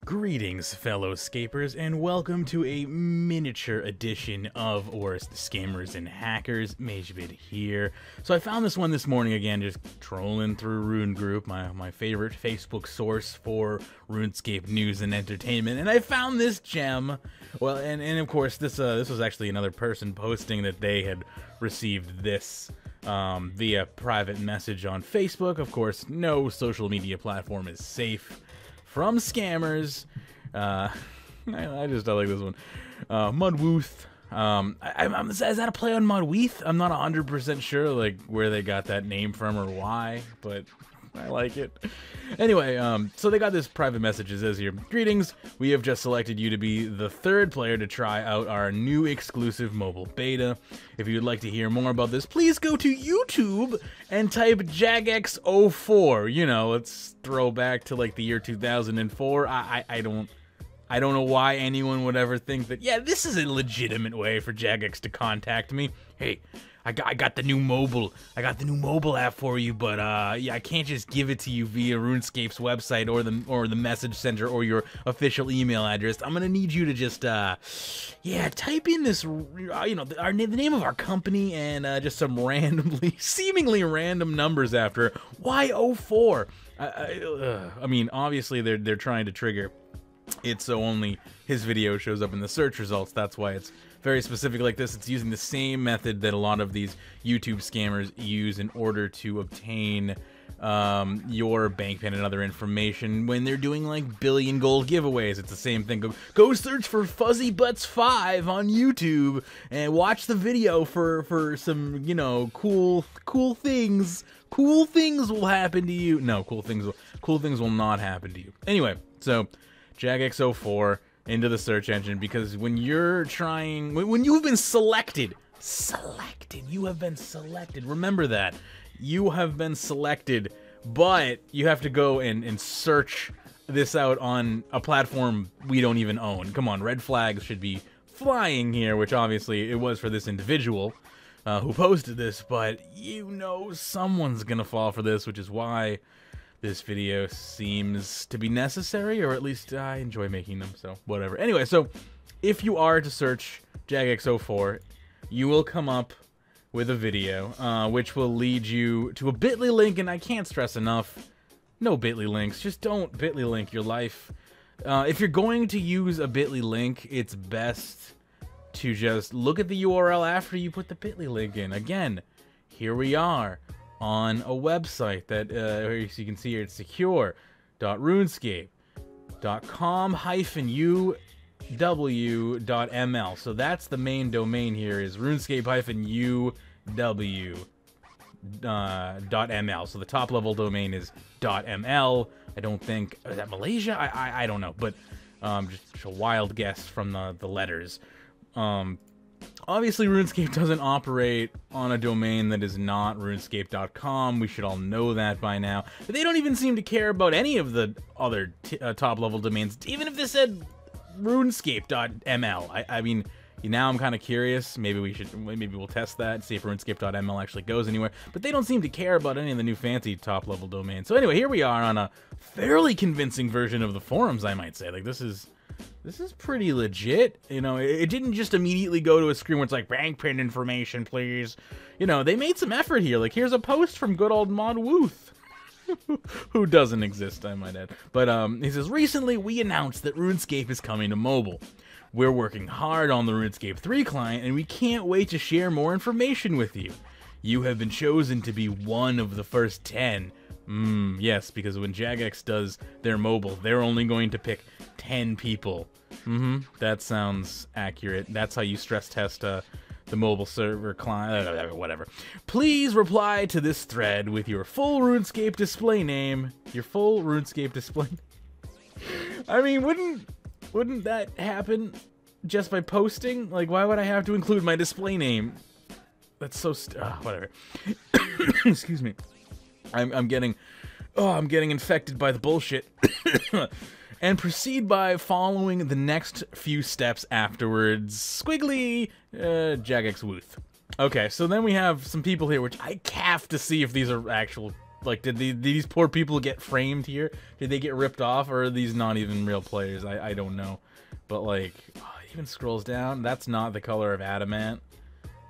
Greetings, fellow scapers, and welcome to a miniature edition of Worst Scammers and Hackers. Magebit here. So I found this one this morning again, just trolling through Rune Group, my favorite Facebook source for RuneScape news and entertainment, and I found this gem. Well, and of course, this was actually another person posting that they had received this via private message on Facebook. Of course, no social media platform is safe from scammers. I like this one. Mudwooth. Is that a play on Mudweath? I'm not 100% sure like where they got that name from or why, but I like it. Anyway, so they got this private message that says here, "Greetings, we have just selected you to be the third player to try out our new exclusive mobile beta. If you'd like to hear more about this, please go to YouTube and type jagex04. You know, let's throw back to like the year 2004. I don't know why anyone would ever think that, yeah, this is a legitimate way for Jagex to contact me. Hey, I got the new mobile app for you, but yeah, I can't just give it to you via RuneScape's website or the message center or your official email address. I'm gonna need you to just yeah, type in this, the name of our company and just some seemingly random numbers after it. Why 04? I mean, obviously they're trying to trigger it so only his video shows up in the search results. That's why it's very specific like this. It's using the same method that a lot of these YouTube scammers use in order to obtain your bank pin and other information when they're doing like billion gold giveaways. It's the same thing. Go search for Fuzzy Butts 5 on YouTube and watch the video for some, you know, cool things. Cool things will happen to you. No, cool things will not happen to you. Anyway, so jagex04 into the search engine, because when you're trying, when you've been selected, you have been selected, remember that, you have been selected, but you have to go and search this out on a platform we don't even own. Come on, red flags should be flying here, which obviously it was for this individual who posted this, but you know someone's gonna fall for this, which is why this video seems to be necessary, or at least I enjoy making them, so whatever. Anyway, so if you are to search jagex04, you will come up with a video, which will lead you to a bit.ly link, and I can't stress enough, no bit.ly links, just don't bit.ly link your life. If you're going to use a bit.ly link, it's best to just look at the URL after you put the bit.ly link in. Again, here we are on a website that, as you can see here, it's secure.runescape.com-uw.ml. So that's the main domain here, is runescape-uw.ml. So the top level domain is .ml. I don't think, is that Malaysia? I don't know, but just a wild guess from the letters. Obviously, RuneScape doesn't operate on a domain that is not runescape.com. We should all know that by now. But they don't even seem to care about any of the other top-level domains, even if they said runescape.ml. I mean, now I'm kind of curious. Maybe we'll test that, see if runescape.ml actually goes anywhere. But they don't seem to care about any of the new fancy top-level domains. So anyway, here we are on a fairly convincing version of the forums, I might say. Like, this is pretty legit. You know, it didn't just immediately go to a screen where it's like, bank pin information, please. You know, they made some effort here. Like, here's a post from good old Mudwooth, who doesn't exist, I might add. But he says, recently we announced that RuneScape is coming to mobile. We're working hard on the RuneScape 3 client, and we can't wait to share more information with you. You have been chosen to be one of the first 10. Yes, because when Jagex does their mobile, they're only going to pick 10 people. That sounds accurate. That's how you stress test the mobile server client, whatever. Please reply to this thread with your full RuneScape display name. Your full RuneScape display. I mean, wouldn't that happen just by posting? Like, why would I have to include my display name? That's so whatever. Excuse me. I'm getting infected by the bullshit. And proceed by following the next few steps afterwards. Squiggly, Jagex Wooth. Okay, so then we have some people here, which I have to see if these are actual Like, did these poor people get framed here? Did they get ripped off, or are these not even real players? I don't know. But, like, oh, it even scrolls down. That's not the color of adamant.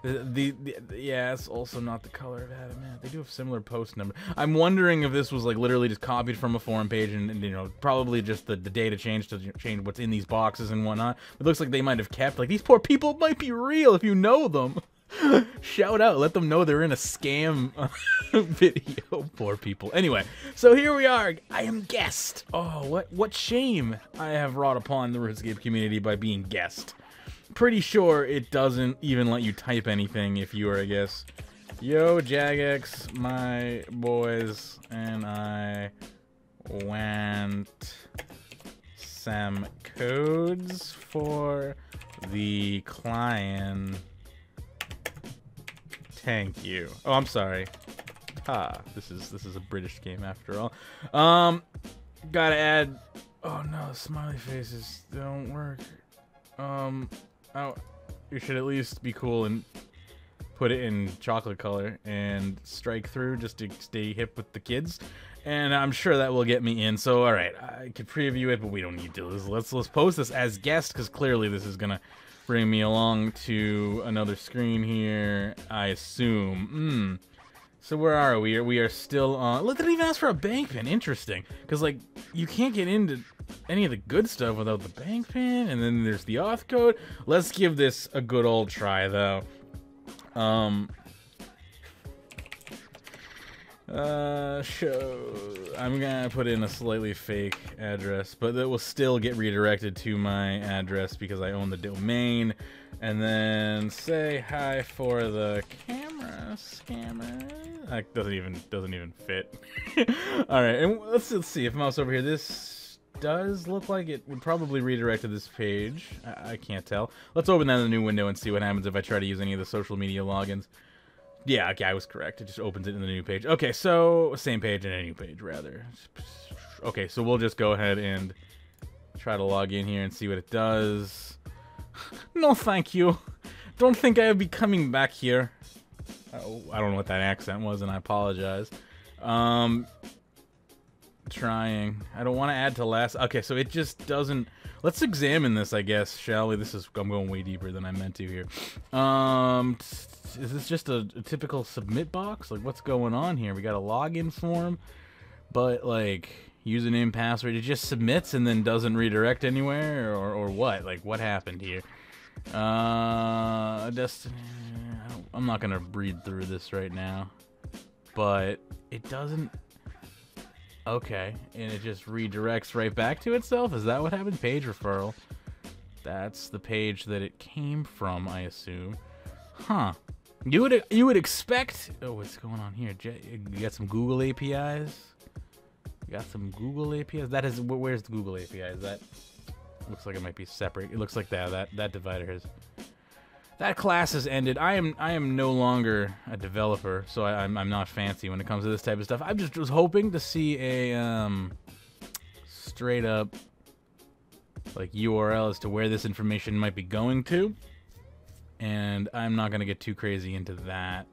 Yeah, it's also not the color of adamant. They do have similar post number. I'm wondering if this was, like, literally just copied from a forum page and you know, probably just the data changed to change what's in these boxes and whatnot. It looks like they might have kept, like, these poor people might be real if you know them. Shout out, let them know they're in a scam video. Poor people. Anyway, so here we are. I am guest. Oh, what shame I have wrought upon the RuneScape community by being guest. Pretty sure it doesn't even let you type anything if you are a guest. Yo, Jagex, my boys, and I want some codes for the client. Thank you. Oh, I'm sorry. This is a British game after all. Gotta add. Oh no, smiley faces don't work. Oh, you should at least be cool and put it in chocolate color and strike through just to stay hip with the kids. And I'm sure that will get me in. So, all right, I could preview it, but we don't need to. Let's post this as guest because clearly this is gonna bring me along to another screen here, I assume. So where are we? We are still on. Look, they didn't even ask for a bank pin. Interesting, because like you can't get into any of the good stuff without the bank pin, and then there's the auth code. Let's give this a good old try, though. I'm gonna put in a slightly fake address, but that will still get redirected to my address because I own the domain. And then say hi for the camera scammer. That doesn't even fit. All right, and let's see if mouse over here. This does look like it would probably redirect to this page. I can't tell. Let's open that in a new window and see what happens if I try to use any of the social media logins. Yeah, okay, I was correct. It just opens it in the new page. Okay, so same page and a new page, rather. Okay, so we'll just go ahead and try to log in here and see what it does. No, thank you. Don't think I would be coming back here. Oh, I don't know what that accent was, and I apologize. Trying. I don't want to add to last. Okay, so it just doesn't. Let's examine this, I guess, shall we? I'm going way deeper than I meant to here. Is this just a typical submit box? Like, what's going on here? We got a login form, but like username, password, it just submits and then doesn't redirect anywhere, or what? Like, what happened here? I'm not gonna read through this right now, but it doesn't. Okay, and it just redirects right back to itself? Is that what happened? Page referral. That's the page that it came from, I assume. Huh. You would expect... Oh, what's going on here? You got some Google APIs? You got some Google APIs? That is... Where's the Google API? Is that... Looks like it might be separate. It looks like that divider has... That class has ended. I am no longer a developer, so I'm not fancy when it comes to this type of stuff. I just was hoping to see a straight up like URL as to where this information might be going to, and I'm not gonna get too crazy into that.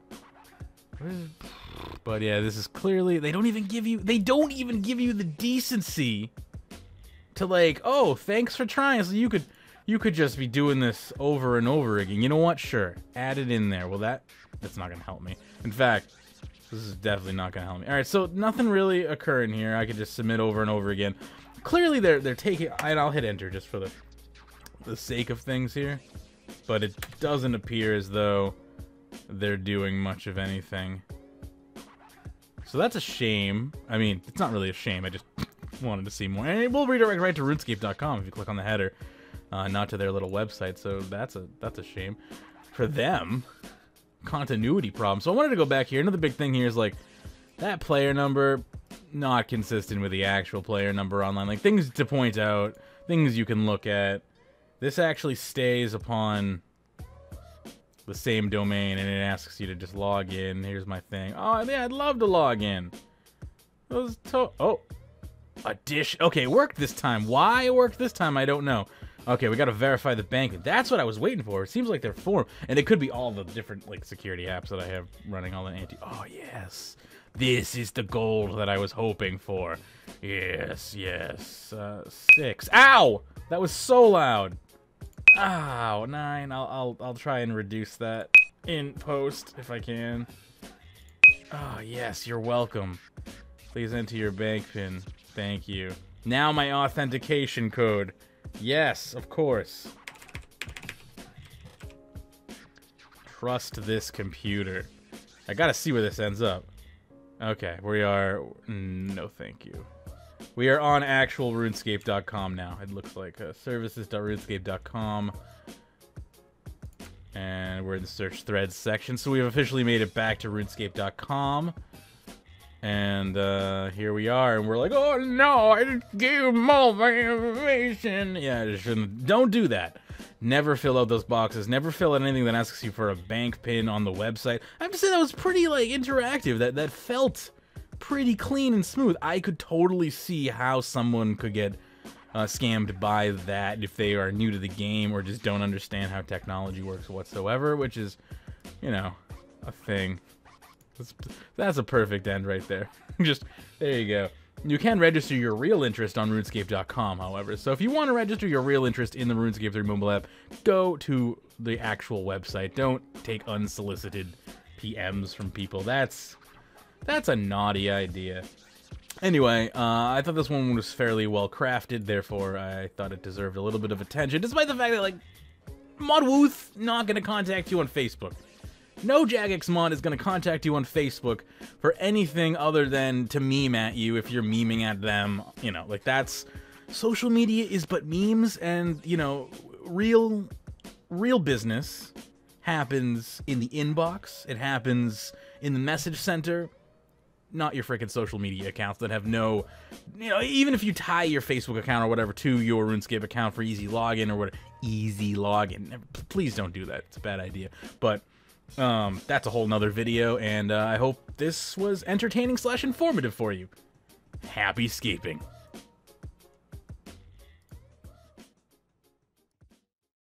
But yeah, this is clearly they don't even give you the decency to like, oh, thanks for trying. So you could just be doing this over and over again. You know what? Sure. Add it in there. Well, that's not going to help me. In fact, this is definitely not going to help me. All right, so nothing really occurring here. I could just submit over and over again. Clearly, they're taking... And I'll hit enter just for the sake of things here. But it doesn't appear as though they're doing much of anything. So that's a shame. I mean, it's not really a shame. I just wanted to see more. And it will redirect right to runescape.com if you click on the header. Not to their little website, so that's a shame for them. Continuity problem. So I wanted to go back here. Another big thing here is like that player number not consistent with the actual player number online. Like things to point out, things you can look at. This actually stays upon the same domain, and it asks you to just log in. Here's my thing. Oh yeah, I'd love to log in. Oh, a dish. Okay, it worked this time. Why it worked this time, I don't know. Okay, we gotta verify the bank. That's what I was waiting for. It seems like they're form, and it could be all the different like security apps that I have running all the anti. Oh yes, This is the gold that I was hoping for. Yes, yes. 6. Ow! That was so loud. Ow, 9. I'll try and reduce that in post if I can. Oh, yes, you're welcome. Please enter your bank pin. Thank you. Now my authentication code. Yes, of course. Trust this computer. I gotta see where this ends up. Okay, we are... No, thank you. We are on actual runescape.com now. It looks like services.runescape.com. And we're in the search threads section. So we've officially made it back to runescape.com. And here we are. And we're like, oh no, I didn't give him all my information. Yeah, I shouldn't. Don't do that. Never fill out those boxes. Never fill out anything that asks you for a bank pin on the website. I have to say that was pretty like interactive. That felt pretty clean and smooth. I could totally see how someone could get scammed by that if they are new to the game or just don't understand how technology works whatsoever, which is, you know, a thing. That's a perfect end right there. Just, there you go. You can register your real interest on RuneScape.com, however. So if you want to register your real interest in the RuneScape 3 mobile app, go to the actual website. Don't take unsolicited PMs from people. That's a naughty idea. Anyway, I thought this one was fairly well crafted, therefore I thought it deserved a little bit of attention, despite the fact that, like, ModWooth not going to contact you on Facebook. No Jagex mod is going to contact you on Facebook for anything other than to meme at you if you're memeing at them. You know, like, that's... Social media is but memes, and, you know, real business happens in the inbox. It happens in the message center. Not your freaking social media accounts that have no... You know, even if you tie your Facebook account or whatever to your RuneScape account for easy login or whatever... Easy login. Please don't do that. It's a bad idea. But... that's a whole nother video, and I hope this was entertaining / informative for you. Happy scaping.